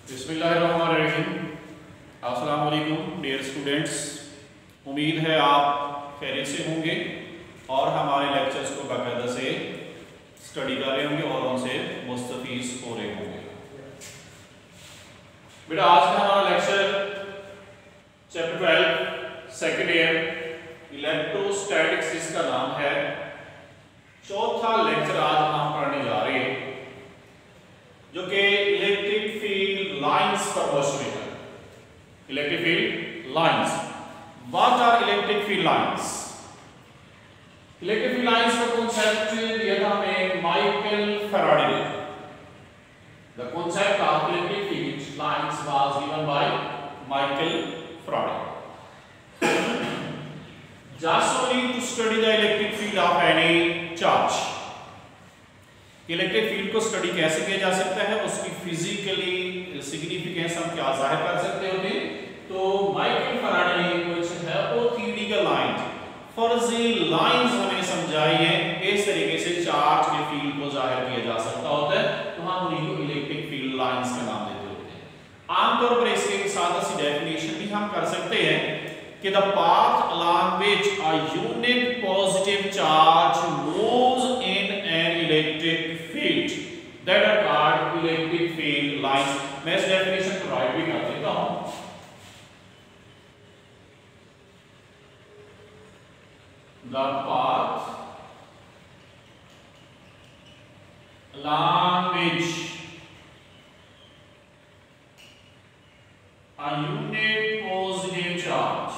बिस्मिल्लाहिर्रहमानिर्रहीम। अस्सलाम वालेकुम डियर स्टूडेंट्स, उम्मीद है आप खैरियत से होंगे और हमारे लेक्चर्स को बाकायदा से स्टडी कर रहे होंगे और उनसे मुस्तफीज हो रहे होंगे। बेटा आज का हमारा lecture chapter 12 second year electrostatics इसका नाम है। चौथा लेक्चर आज हम पढ़ने जा रहे हैं जो कि इलेक्ट्रिक फील्ड लाइंस पर मुश्तमिल है। Electric field lines, what are electric field lines? Electric field lines का कॉन्सेप्ट दिया था हमें माइकल फैराडे ने। The concept of electric field lines was given by Michael Faraday. Just only to study the electric field of any charge. Electric field को study कैसे किया जा सकता है, उसकी फिजिकली सिग्निफिकेंस हम क्या जाहिर कर सकते होते हैं। तो माइकल फैराडे ने कुछ है वो थ्योरेटिकल लाइंस, फर्जी लाइंस हमें समझाई है। इस तरीके से चार्ज के फील्ड को जाहिर किया जा सकता होता है, तो हम उन्हीं को इलेक्ट्रिक फील्ड लाइंस का नाम देते होते हैं। आमतौर पर इसके एक सादा सी डेफिनेशन भी हम कर सकते हैं कि the path along which a unit positive charge moves in an electric field that are called electric field lines। मैं इस डेफिनेशन को राइट भी कर देता हूं। The path along which a unit positive charge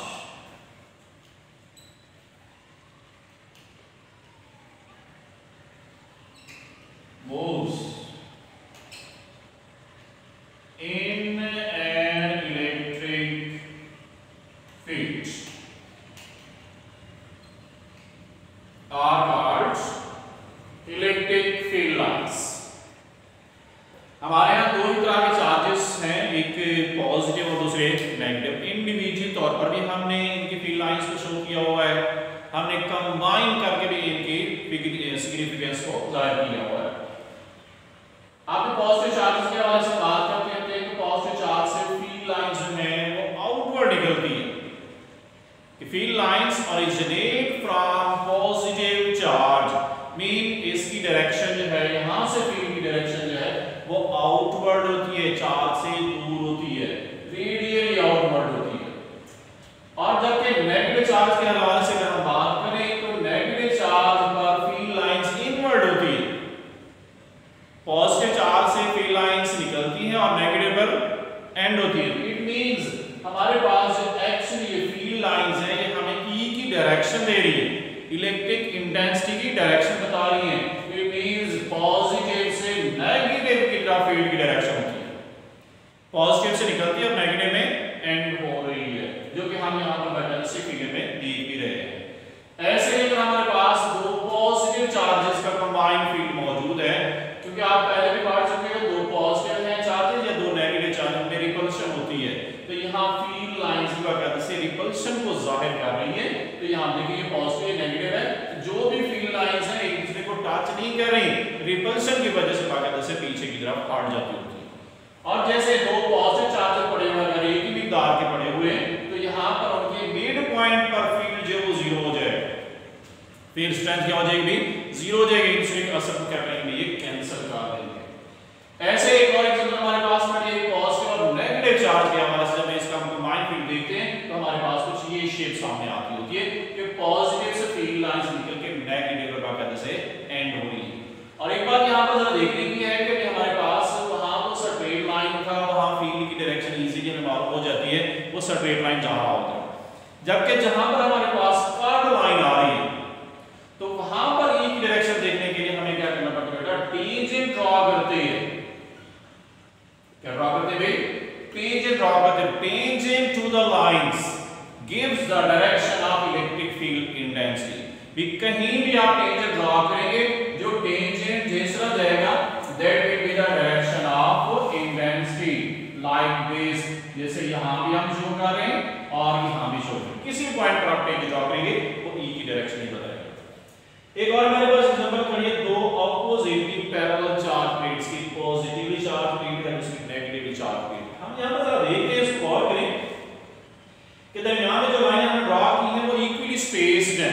moves in an electric field are called electric field lines। हमारे यहाँ दो ही तरह के चार्जेस हैं, एक पॉजिटिव और दूसरे नेगेटिव। इंडिविजुअल तौर पर भी हमने इनकी फील्ड लाइंस को शो किया हुआ है, हमने कंबाइन करके भी इनकी सिग्निफिकेंस को जाहिर किया हुआ है। आपके पॉजिटिव चार्जेस के हवाले से बात करते हैं तो पॉजिटिव चार्ज से फील्ड लाइंस जो है वो आउटवर्ड निकलती है। कि field lines originate from positive charge, mean इसकी डायरेक्शन जो है यहां से फील्ड की डायरेक्शन जो है वो आउटवर्ड होती है, चार्ज से दूर होती है, रेडियली आउटवर्ड होती है। और जबकि नेगेटिव चार्ज के हवाले से अगर हम बात करें तो नेगेटिव चार्ज पर फील्ड लाइंस इनवर्ड होती है। पॉजिटिव चार्ज से फील्ड लाइंस निकलती हैं और नेगेटिव पर एंड होती है। इट मींस हमारे पास जो एक्चुअली ये फील्ड लाइंस है ये हमें ई की डायरेक्शन दे रही है, इलेक्ट्रिक इंटेंसिटी की डायरेक्शन बता रही है। इट मींस पॉजिटिव से नेगेटिव की तरफ फील्ड की डायरेक्शन होती है, पॉजिटिव से निकलती है और नेगेटिव में एंड हो रही है, जो कि हम यहां पर बैलेंस से फिगर में देख भी रहे हैं। ऐसे ही अगर हमारे पास दो पॉजिटिव चार्जेस का कंबाइंड फील्ड मौजूद है, क्योंकि आप पहले भी पढ़ चुके हो दो पॉजिटिव हैं चार्जेस या दो नेगेटिव चार्ज में रिपल्शन होती है, तो यहां फील्ड लाइंस की वजह से रिपल्शन को जाहिर कर रही है। तो यहां देखिए पॉजिटिव नेगेटिव है, जो भी फील्ड लाइंस हैं एक दूसरे को टच नहीं कर रही, रिपल्शन की वजह से बाकायदा से पीछे की तरफ हट जाती होती है। और जैसे दो पॉजिटिव चार्जेस पड़े हुए अगर एक ही मिकदार के पड़े हुए हैं तो यहां पर उनके मिड पॉइंट पर फील्ड जो वो जीरो हो जाएगा, फील्ड स्ट्रेंथ क्या हो जाएगी, जीरो हो जाएगी। दूसरे के असर को क्या करेंगे, ये कैंसिल कर देंगे। ऐसे एक और एग्जांपल हमारे पास में ये पॉजिटिव और नेगेटिव चार्ज के हवाले से जब इसका हम कंबाइंड फील्ड देखते हैं तो हमारे पास कुछ ये शेप सामने आती होती है कि पॉजिटिव से फील्ड लाइंस निकल के नेगेटिव पर बाकायदा से एंड हो रही है। और एक बात यहां पर जरा देखने की है कि हमारे पास वहां तो स्ट्रेट लाइन था, वहां फील्ड की डायरेक्शन इजीली हमें मालूम हो जाती है, वो स्ट्रेट लाइन जा रहा होता है। जबकि जहां पर हमारे पास कर्व लाइन आ रही है तो वहां पर ई की डायरेक्शन देखने के लिए हमें क्या करना पड़ता है, बेटा टेंजेंट ड्रॉ करते हैं। क्या ड्रॉ करते हैं भाई, टेंजेंट ड्रॉ करते हैं। Tangent to the lines gives the direction of electric field intensity. भी कहीं भी आप टेंजेंट ड्रॉ करेंगे, जो टेंजेंट जिस तरह जाएगा that will be the direction of intensity, like this. जैसे यहां भी हम शो कर रहे हैं और यहां भी शो कर रहे हैं, किसी पॉइंट पर आप टेंजेंट ड्रॉ करेंगे वो ई की डायरेक्शन ही बताएगा। एक और हमारे पास एग्जांपल करिए, दो ऑपोजिटली पैरेलल चार्ज प्लेट्स की, पॉजिटिवली चार्ज प्लेट है, दूसरी नेगेटिवली चार्ज प्लेट। हम यहाँ पर जरा देखते हैं, इसको गौर करें कि दरमियान में जो लाइन हमने ड्रॉ की है वो इक्वली स्पेस्ड है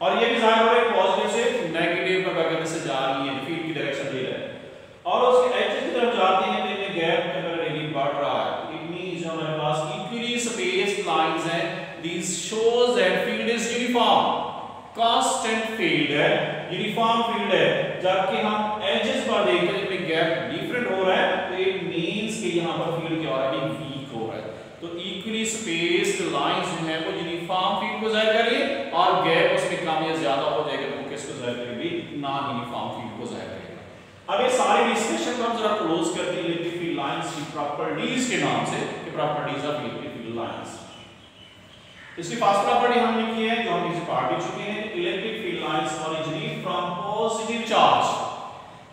और ये भी जाहिर हो रहा है पॉजिटिव से नेगेटिव पर कहने से जा रही है, फील्ड की डायरेक्शन दे रहा है और उसके एजेस की तरफ जाते हैं तो इनमें गैप टेम्परेरी बढ़ रहा है। इट मींस जो हमारे पास इक्वली स्पेस्ड लाइंस हैं, this shows that field is uniform, constant field है, यूनिफॉर्म फील्ड है। जबकि हम एजेस पर देखते हैं इनमें गैप डिफरेंट हो रहा है तो इट मींस कि यहां पर फील्ड क्या हो रहा है, वीक हो रहा है। तो इक्वली स्पेस्ड लाइंस जो है वो यूनिफॉर्म फील्ड को जाहिर करेगी और गैप उसमें कम या ज्यादा हो जाएगा तो वो किसको जाहिर करेगी, नॉन यूनिफॉर्म फील्ड को जाहिर करेगा। अब ये सारे डिस्कशन को हम जरा क्लोज करते हैं इलेक्ट्रिक फील्ड लाइंस की प्रॉपर्टीज के नाम से, कि properties of electric field lines. इसकी फर्स्ट प्रॉपर्टी हमने की है जो हम इसे पढ़ भी चुके हैं, electric field lines originate from positive charge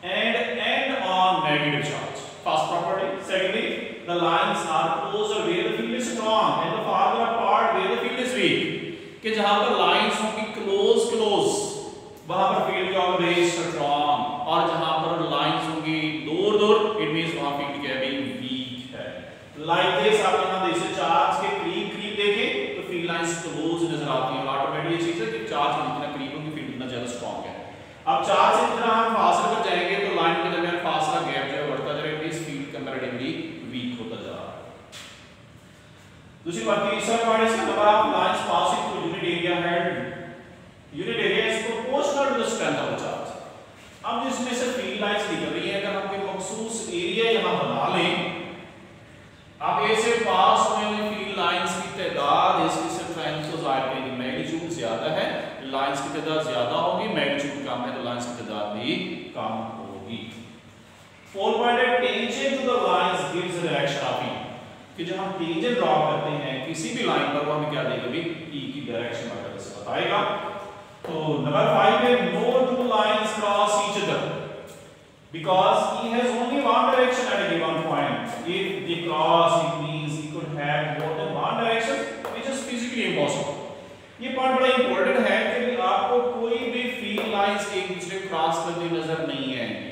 and and on negative charge. First property. Secondly, the lines are closer where the field is strong and the farther apart where the field is weak, कि जहां पर lines होंगी close वहां पर field क्या होगा, strong, और जहां पर लाइंस होंगी दूर इट मींस वहां फील्ड क्या है, वीक है। लाइक दिस आप यहां देखिए चार्ज के करीब देखें तो फील्ड लाइंस क्लोज नजर आती हैं, ऑटोमेटिक ये चीज है कि चार्ज जितना करीब होंगे फील्ड उतना ज्यादा स्ट्रांग है। अब चार्ज से जितना हम फासले पर जाएंगे तो लाइन के दरमियान फासला गैप जो है बढ़ता जाएगा, इस फील्ड कंपैरेटिवली वीक होता जा रहा है। दूसरी बात, तीसरा पॉइंट इसका number of lines passing through unit area held, unit area is proportional to the strength of the charge. अब जिसमें से फील्ड लाइंस निकल रही है, अगर हम कोई मखसूस एरिया यहां बना लें, अब ए से पास होने वाली फील्ड लाइंस की तादाद इसकी स्ट्रेंथ को जाहिर करेगी। मैग्नीट्यूड ज्यादा है, लाइंस की तादाद ज्यादा होगी, मैग्नीट्यूड कम है तो लाइंस की तादाद भी कम होगी। 4 पॉइंट है, tangent to the lines gives direction of E, कि जब हम टेंजेंट ड्रॉ करते हैं किसी भी लाइन पर वो हमें क्या देगा भी, ई की डायरेक्शन वगैरह से बताएगा। तो नंबर 5 है, no two lines cross each other because E has only one direction at a given point. If they cross, it means it could have more than one direction, which is physically impossible. ये point बड़ा important है कि आपको कोई भी field lines एक दूसरे cross करती नजर नहीं आएंगी।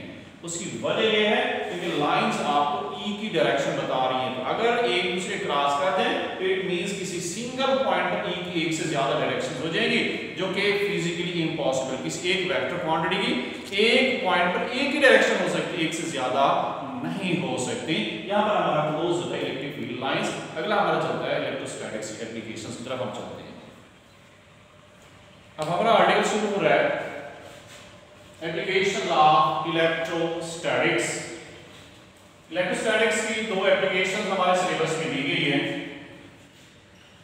उसकी वजह यह है क्योंकि लाइंस आपको E की डायरेक्शन बता रही है, तो अगर एक दूसरे क्रॉस कर दें तो इट मींस किसी सिंगल पॉइंट पर E की एक से ज्यादा डायरेक्शन हो जाएगी, जो कि फिजिकली इम्पॉसिबल। किसी एक वेक्टर क्वांटिटी की एक पॉइंट पर एक ही डायरेक्शन हो सकती है, एक से ज्यादा नहीं हो सकती। यहां पर हमारा क्लोज होता है इलेक्ट्रिक फील्ड लाइंस। अगला हमारा चलता है इलेक्ट्रोस्टैटिक्स एप्लीकेशंस की तरफ हम चलते हैं। अब हमारा आर्टिकल शुरू हो रहा है एप्लीकेशन ऑफ इलेक्ट्रोस्टैटिक्स। इलेक्ट्रोस्टैटिक्स की दो एप्लीकेशन हमारे सिलेबस में दी गई है।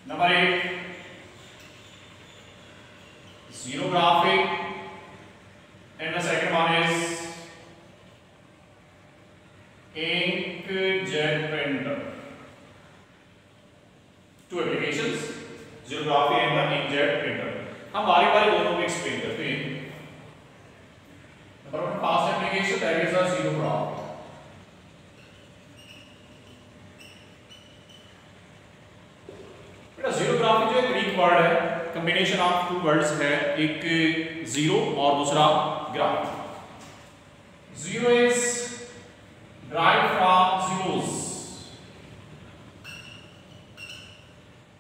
Number 1 xerographic and the second one is inkjet printer. Two applications, xerography and the inkjet printer. हम बारी बारी दोनों को एक्सप्लेन करते हैं। Number 1 first application that is a xerography। बेटा xerography जो ग्रीक वर्ड है, कॉम्बिनेशन ऑफ टू वर्ड्स है, एक जीरो और दूसरा graph. Zero is derived from zeros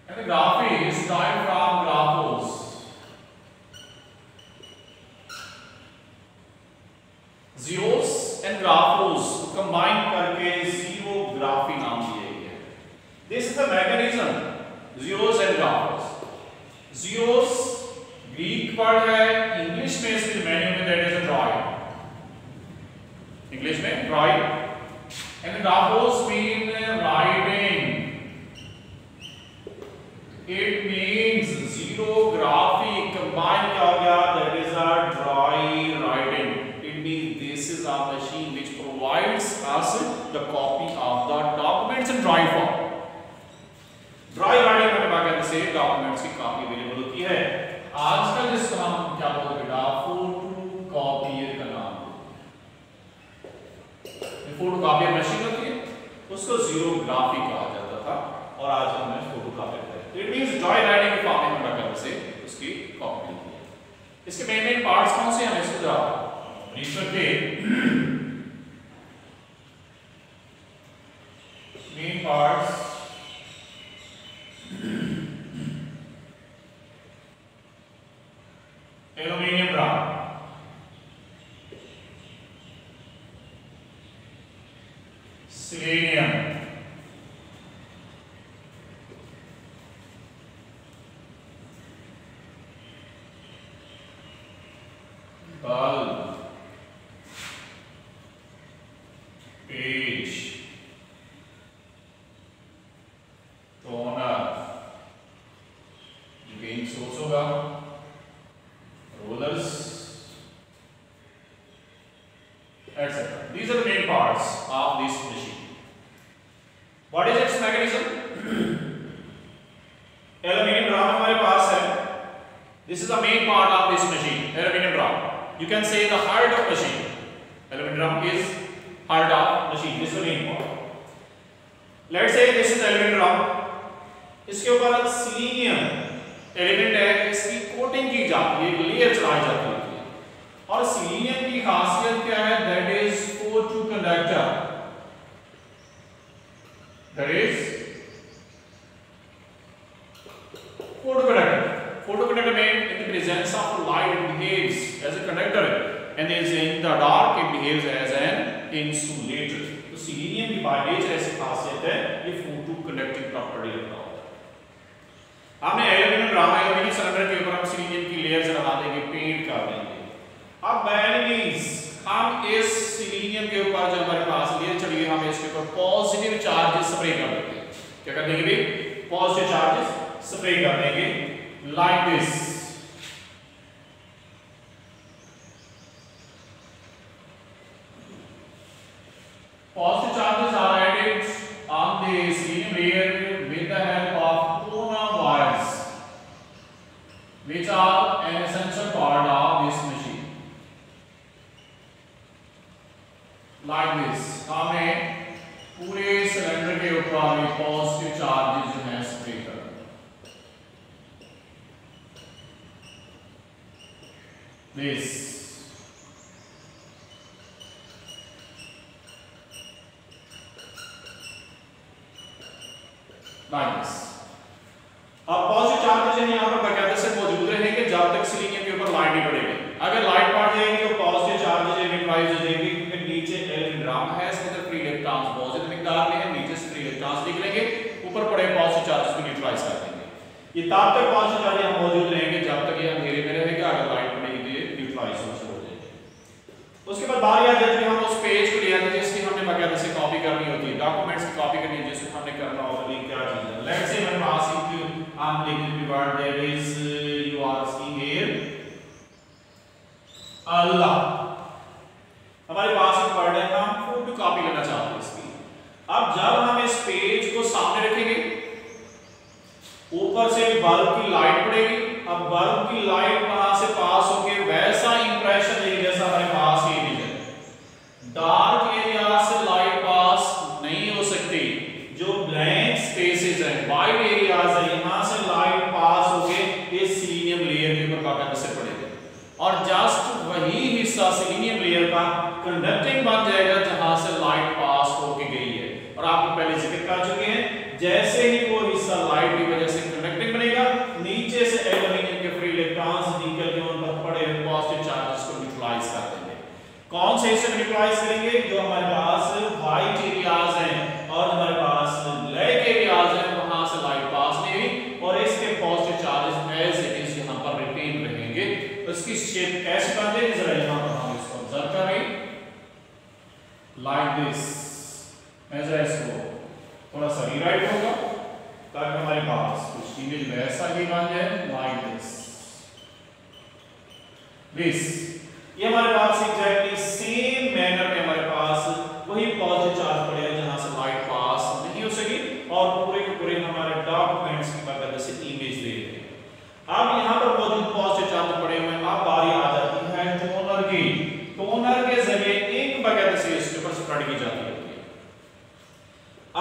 and the graphy is derived from graphos. zeros and graphos combine करके xerography नाम दिया गया है। This is the mechanism, zeros and graphos. zeros Greek word है, इंग्लिश में इसके मेन्यू में that is a drawing, English में drawing, and graphos mean writing. It means xerography combined क्या हो गया, that is a dry writing. It means this is a machine which provides us the copy of the documents in dry form. Dry writing करने के बाद से documents की copy available होती है। आजकल जिसका हम क्या बोलते हैं बेटा, फोटो कॉपियर का नाम। फोटो कॉपियर मशीन होती है, उसको xerography कहा जाता था और आज हम फोटो कॉपियर करते हैं। इट मींस ड्राई राइटिंग के फॉर्म में करने से उसकी कॉपी होती है। इसके मेन पार्ट्स कौन से हैं, इसको जरा रीड करके main parts aluminium drum, selenium, bulb, page, toner, paint source होगा, rollers, etc. These are the main parts of this machine. What is its mechanism? Aluminium drum हमारे पास है. This is the main part of this machine. Aluminium drum. You can say the heart of machine. Aluminium drum is heart of machine. This is the main part. Let's say this is aluminium drum. इसके ऊपर selenium element है, इसकी coating की जाती है, एक layer चढ़ाई जाती है. और selenium की खासियत क्या है? That is photoconductor. That is photoconductor. Photoconductor means in the presence of light it behaves as a conductor, and in the dark it behaves as an insulator. तो selenium की by nature ऐसी खासियत है, ये photoconducting property रखता है. हमने aluminium drum aluminium cylinder के ऊपर हम selenium की लेयर्स लगा देंगे, पेंट कर देंगे. अब मैंगनीज हम इस selenium के ऊपर जो हमारे पास लेयर चढ़ी है, हम इसके ऊपर पॉजिटिव चार्जेस स्प्रे कर देंगे. क्या कर देंगे भाई? पॉजिटिव चार्जेस स्प्रे कर देंगे. Like this. Positive charges are added on the selenium layer with the help of toner wires, which are an essential part of this machine. Like this. हमें पूरे सिलेंडर के ऊपर पॉजिटिव चार्जेस जो है spray कर this. Like this. अब positive charges हैं यहाँ पर बकायदा से मौजूद रहेंगे जब तक selenium के ऊपर लाइट नहीं पड़ेगी. अगर लाइट पड़ जाएगी तो पॉजिटिव चार्जेस न्यूट्रलाइज हो जाएंगे, क्योंकि नीचे एल्यूमिनियम ड्रम है, इसके अंदर फ्री इलेक्ट्रॉन्स पॉजिटिव मिकदार में है, नीचे से फ्री इलेक्ट्रॉन्स निकलेंगे, ऊपर पड़े पॉजिटिव चार्जेस को न्यूट्रलाइज कर देंगे. ये तब तक पॉजिटिव चार्जेस यहाँ मौजूद रहेंगे जब तक ये अंधेरे में रहेगा. अगर लाइट पड़ेगी तो ये न्यूट्रलाइज होना शुरू हो जाएगा. उसके बाद बारी आ जाती है हम उस पेज को ले आते हैं जिसकी हमने बकायदा से कॉपी करनी होती है, डॉक्यूमेंट्स की कॉपी करनी है, जिसको हमने करना होगा. ये क्या चीज है? लेट्स से हमारे पास एक हम लिखते हैं word that is you are seeing here Allah. हमारे पास एक वर्ड है, हम फोटो कॉपी लेना चाहते हैं इसकी. अब जब हम इस पेज को सामने रखेंगे, ऊपर से बल्ब की लाइट पड़ेगी. अब बल्ब की लाइट वहां से पास होके वैसा इंप्रेशन देगी जैसा हमारे पास ये इमेज है. डार्क एरिया से लाइट पास नहीं हो सकती. जो ब्लैंक स्पेसेस हैं, वाइड एरियाज है, यहां से लाइट पास होके इस selenium लेयर के ऊपर बाकायदा से पड़ेगी. और जस्ट वही हिस्सा selenium लेयर का कंडक्टिंग बन जाएगा जहां से लाइट पास होके गई है. और आपको पहले जिक्र कर चुके हैं, जैसे ही वो हिस्सा लाइट की वजह से कंडक्टिंग बनेगा, नीचे से एल्यूमिनियम के फ्री इलेक्ट्रॉन्स निकल के उन पर पड़े पॉजिटिव चार्जेस को न्यूट्रलाइज कर देंगे. कौन से हिस्से न्यूट्रलाइज करेंगे? जो हमारे पास व्हाइट एरियाज हैं और हमारे पास ब्लैक एरियाज हैं, वहां से लाइट पास नहीं हुई और इसके positive charges as it is यहां पर रिटेन रहेंगे. इसकी शेप कैसे बन जाएगी जरा यहां पर हम इसको ऑब्जर्व करें. Like this. मैं जरा इसको थोड़ा सा रीराइट होगा ताकि हमारे पास कुछ इमेज वैसा ही बन जाए. Like this. ये हमारे पास एग्जैक्टली सेम मैनर में हमारे पास वही पॉजिटिव चार्ज पड़ेगा जहां से लाइट पास नहीं हो सकी और पूरे के पूरे हमारे डॉक्यूमेंट्स की बकायदा से इमेज दे रहे हैं. अब यहां पर मौजूद पॉजिटिव चार्ज पड़े हुए हैं. अब बारी आ जाती है टोनर की. टोनर के जरिए इंक बकायदा से इसके ऊपर स्प्रेड की जाती है.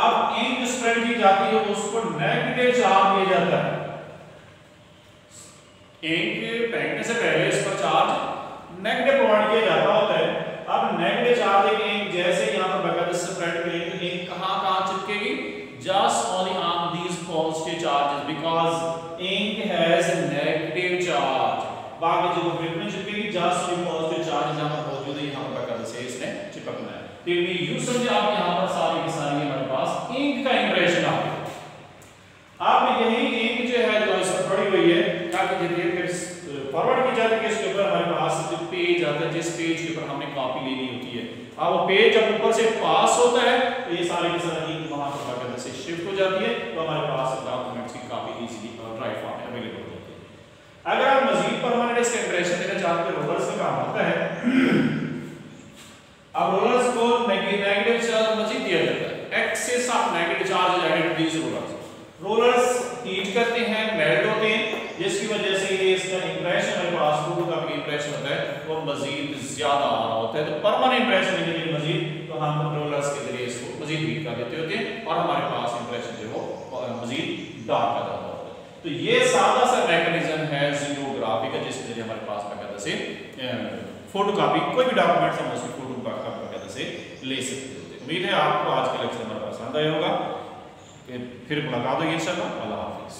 अब इंक स्प्रेड की जाती है, उसको नेगेटिव चार्ज दिया जाता है. इंक फेंकने से पहले इस पर चार्ज नेगेटिव प्रोवाइड किया जाता होता है. अब नेगेटिव चार्ज इंक जैसे यहां पर बकायदा से स्प्रेड करेंगे तो इंक कहां चिपकेगी? just only on these positive charges because ink has a negative charge। बाकी जो ग्रिप में चिपकेगी just only positive charge यहाँ पर मौजूद है, यहाँ पर बकायदा से इसने चिपकना है। तो ये यूं समझे आप यहाँ पर सारी की सारी हमारे पास इंक का इंप्रेशन आ गया। आप यही इंक जो है जो इस पर पड़ी हुई है, ताकि देखिए फिर फॉरवर्ड की जाती है इसके ऊपर हमारे पास जो पेज आता है, जिस पेज के ऊपर हमने कॉपी लेनी होती है, अब वो पेज जब ऊपर से पास होता है तो ये सारे के सारे इंक वहां पर बकायदा से शिफ्ट हो जाती है, तो हमारे पास डॉक्यूमेंट्स की कॉपी इजीली ड्राइव फॉर्म में अवेलेबल होती है। अगर आप मजीद परमानेंट इसका इंप्रेशन देना चाहते हैं, रोलर्स का काम होता है। अब रोलर्स को नेगेटिव चार्ज मजीद दिया जाता है, excess of negative charge is added to these rollers. Rollers heat करते हैं, मेल्ट होते हैं, जिसकी वजह से ये इसका इंप्रेशन हमारे पास फोटो का भी इंप्रेशन होता है वो मजीद ज्यादा आ रहा होता है। तो परमानेंट इंप्रेशन लेने के लिए मजीद तो हम रोलर्स के जरिए इसको मजीद हीट कर देते होते हैं और हमारे पास इंप्रेशन जो वो मजीद डार्क आ जाता होता है। तो ये सादा सा मैकेनिज्म है ज़ीरोग्राफी का, जिसके जरिए हमारे पास बकायदा से फोटोकॉपी कोई भी डॉक्यूमेंट हम उसकी फोटोकॉपी बकायदा से ले सकते होते हैं। उम्मीद है आपको आज का लेक्चर हमारा पसंद आया होगा। फिर मुलाकात होगी इंशाल्लाह। अल्लाह हाफिज़।